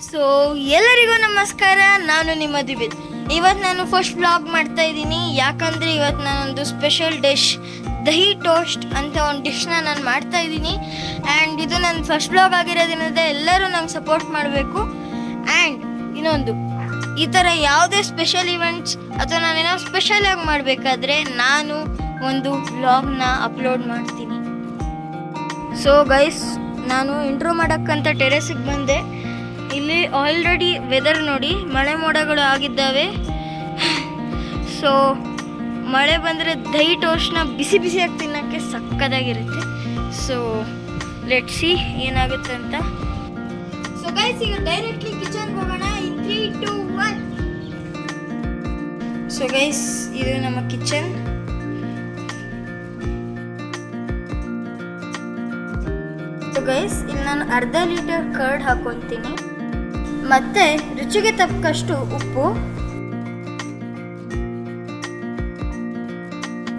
So ಎಲ್ಲರಿಗೂ ನಮಸ್ಕಾರ, ನಾನು ನಿಮ್ಮ ದಿವಿತ್. ಇವತ್ತು ನಾನು ಫಸ್ಟ್ ವ್ಲಾಗ್ ಮಾಡ್ತಾ ಇದ್ದೀನಿ. ಯಾಕಂದರೆ ಇವತ್ತು ನಾನೊಂದು ಸ್ಪೆಷಲ್ ಡಿಶ್ ದಹಿ ಟೋಸ್ಟ್ ಅಂತ ಒಂದು ಡಿಶ್ನ ನಾನು ಮಾಡ್ತಾ ಇದ್ದೀನಿ. ಆ್ಯಂಡ್ ಇದು ನನ್ನ ಫಸ್ಟ್ ವ್ಲಾಗ್ ಆಗಿರೋದ್ರಿಂದ ಎಲ್ಲರೂ ನಂಗೆ ಸಪೋರ್ಟ್ ಮಾಡಬೇಕು. ಆ್ಯಂಡ್ ಇನ್ನೊಂದು, ಈ ಥರ ಯಾವುದೇ ಸ್ಪೆಷಲ್ ಇವೆಂಟ್ಸ್ ಅಥವಾ ನಾನೇನೋ ಸ್ಪೆಷಲಾಗಿ ಮಾಡಬೇಕಾದ್ರೆ ನಾನು ಒಂದು ವ್ಲಾಗ್ನ ಅಪ್ಲೋಡ್ ಮಾಡ್ತೀನಿ. ಸೊ ಗೈಸ್, ನಾನು ಇಂಟ್ರೋ ಮಾಡೋಕ್ಕಂತ ಟೆರೆಸಿಗೆ ಬಂದೆ. ಇಲ್ಲಿ ಆಲ್ರೆಡಿ ವೆದರ್ ನೋಡಿ, ಮಳೆ ಮೋಡಗಳು ಆಗಿದ್ದಾವೆ. ಸೊ ಮಳೆ ಬಂದರೆ ದಹಿ ಟೋಸ್ಟ್ನ ಬಿಸಿ ಬಿಸಿಯಾಗಿ ತಿನ್ನೋಕ್ಕೆ ಸಕ್ಕತ್ತಾಗಿರುತ್ತೆ. ಸೊ ಲೆಟ್ಸ್ ಸಿ ಏನಾಗುತ್ತೆ ಅಂತ. ಸೊ ಗೈಸ್, ಈಗ ಡೈರೆಕ್ಟ್ಲಿ ಕಿಚನ್ಗೆ ಹೋಗೋಣ. ಇನ್ 3, 2, 1. ಸೊ ಗೈಸ್, ಇದು ನಮ್ಮ ಕಿಚನ್. ಸೊ ಗೈಸ್, ಇಲ್ಲಿ ನಾನು ಅರ್ಧ ಲೀಟರ್ ಕರ್ಡ್ ಹಾಕೊತೀನಿ, ಮತ್ತೆ ರುಚಿಗೆ ತಕ್ಕಷ್ಟು ಉಪ್ಪು,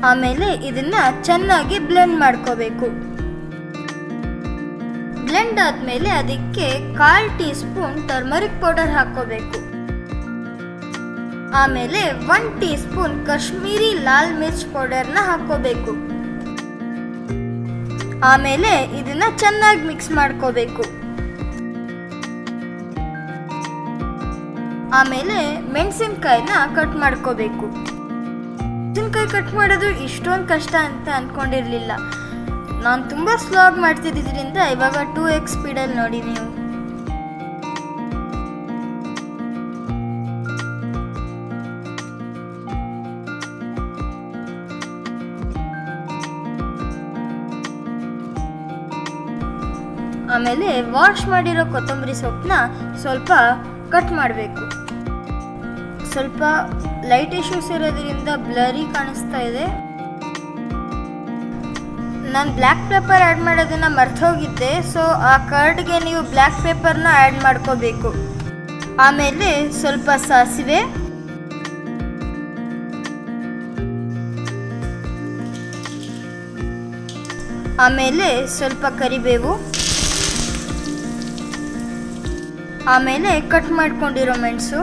ಆಮೇಲೆ ಇದನ್ನ ಚೆನ್ನಾಗಿ ಬ್ಲೆಂಡ್ ಮಾಡ್ಕೋಬೇಕು. ಬ್ಲೆಂಡ್ ಆದ್ಮೇಲೆ ಅದಕ್ಕೆ 1/4 ಟೀ ಸ್ಪೂನ್ ಟರ್ಮರಿಕ್ ಪೌಡರ್ ಹಾಕೋಬೇಕು. ಆಮೇಲೆ 1 ಟೀ ಸ್ಪೂನ್ ಕಾಶ್ಮೀರಿ ಲಾಲ್ ಮಿರ್ಚ್ ಪೌಡರ್ನ ಹಾಕೋಬೇಕು. ಆಮೇಲೆ ಇದನ್ನ ಚೆನ್ನಾಗಿ ಮಿಕ್ಸ್ ಮಾಡ್ಕೋಬೇಕು. ಆಮೇಲೆ ಮೆಣಸಿನ್ಕಾಯಿನ ಕಟ್ ಮಾಡ್ಕೋಬೇಕು. ಮೆಣಸಿನ್ಕಾಯಿ ಕಟ್ ಮಾಡೋದು ಇಷ್ಟೊಂದು ಕಷ್ಟ ಅಂತ ಅಂದ್ಕೊಂಡಿರಲಿಲ್ಲ. ನಾನು ತುಂಬ ಸ್ಲೋಗ್ ಮಾಡ್ತಿದ್ದರಿಂದ ಇವಾಗ 2x ಸ್ಪೀಡಲ್ಲಿ ನೋಡಿ ನೀವು. ಆಮೇಲೆ ವಾಶ್ ಮಾಡಿರೋ ಕೊತ್ತಂಬರಿ ಸೊಪ್ಪನ್ನ ಸ್ವಲ್ಪ ಕಟ್ ಮಾಡಬೇಕು. ಸ್ವಲ್ಪ ಲೈಟ್ ಇಶ್ಯೂಸ್ ಇರೋದ್ರಿಂದ ಬ್ಲರಿ ಕಾಣಿಸ್ತಾ ಇದೆ. ನಾನು ಬ್ಲ್ಯಾಕ್ ಪೇಪರ್ ಆ್ಯಡ್ ಮಾಡೋದನ್ನು ಮರ್ತೋಗಿದ್ದೆ. ಸೊ ಆ ಕರ್ಡ್ಗೆ ನೀವು ಬ್ಲ್ಯಾಕ್ ಪೇಪರ್ನ ಆ್ಯಡ್ ಮಾಡ್ಕೋಬೇಕು. ಆಮೇಲೆ ಸ್ವಲ್ಪ ಸಾಸಿವೆ, ಆಮೇಲೆ ಸ್ವಲ್ಪ ಕರಿಬೇವು, ಆಮೇಲೆ ಕಟ್ ಮಾಡ್ಕೊಂಡಿರೋ ಮೆಣಸು,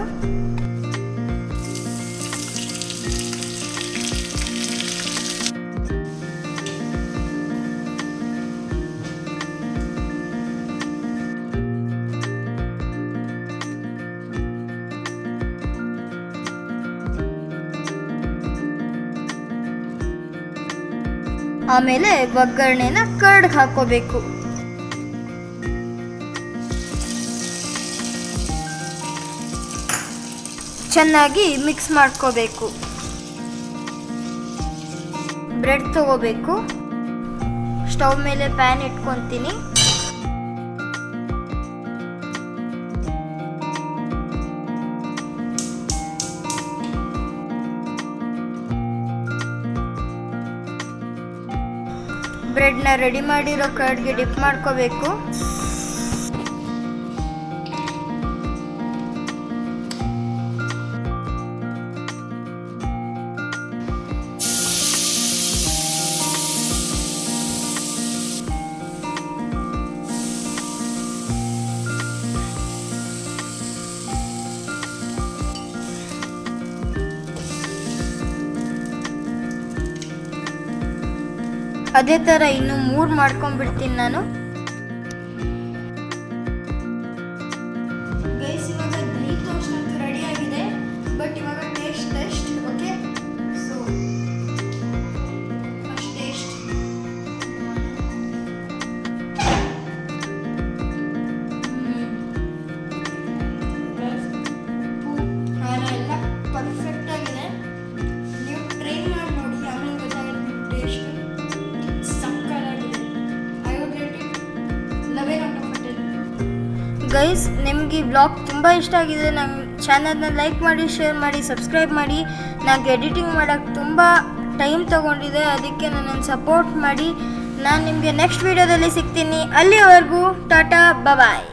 ಆಮೇಲೆ ಒಗ್ಗರಣೆನ ಕರ್ಡ್ಗೆ ಹಾಕೋಬೇಕು. ಚೆನ್ನಾಗಿ ಮಿಕ್ಸ್ ಮಾಡ್ಕೋಬೇಕು. ಬ್ರೆಡ್ ತಗೋಬೇಕು. ಸ್ಟವ್ ಮೇಲೆ ಪ್ಯಾನ್ ಇಟ್ಕೊತೀನಿ. ಬ್ರೆಡ್ನ ರೆಡಿ ಮಾಡಿರೋ ಕರ್ಡ್ಗೆ ಡಿಪ್ ಮಾಡ್ಕೋಬೇಕು. ಅದೇ ಥರ ಇನ್ನು 3 ಮಾಡ್ಕೊಂಡ್ಬಿಡ್ತೀನಿ ನಾನು. ಗೈಸ್, ಇವಾಗ ದಹಿ ಟೋಸ್ಟ್ ಅಂತೂ ರೆಡಿ ಆಗಿದೆ. ಬಟ್ ಇವಾಗ taste okay. So first taste. ಉಪ್ಪು ಖಾರ ಎಲ್ಲ ಪರ್ಫೆಕ್ಟ್ ಆಗಿದೆ. ನೀವು ಟ್ರೈ ಮಾಡಿ ನೋಡಿ, ಆಮೇಲೆ ಗೊತ್ತಾಗುತ್ತೆ ಟೇಸ್ಟ್. ಗೈಸ್, ನಿಮಗೆ ಈ ಬ್ಲಾಗ್ ತುಂಬ ಇಷ್ಟ ಆಗಿದೆ. ನಮ್ಮ ಚಾನಲ್ನ ಲೈಕ್ ಮಾಡಿ, ಶೇರ್ ಮಾಡಿ, ಸಬ್ಸ್ಕ್ರೈಬ್ ಮಾಡಿ. ನನಗೆ ಎಡಿಟಿಂಗ್ ಮಾಡೋಕ್ಕೆ ತುಂಬ ಟೈಮ್ ತೊಗೊಂಡಿದೆ, ಅದಕ್ಕೆ ನನ್ನನ್ನು ಸಪೋರ್ಟ್ ಮಾಡಿ. ನಾನು ನಿಮಗೆ ನೆಕ್ಸ್ಟ್ ವೀಡಿಯೋದಲ್ಲಿ ಸಿಗ್ತೀನಿ. ಅಲ್ಲಿವರೆಗೂ ಟಾಟಾ, ಬಾಯ್.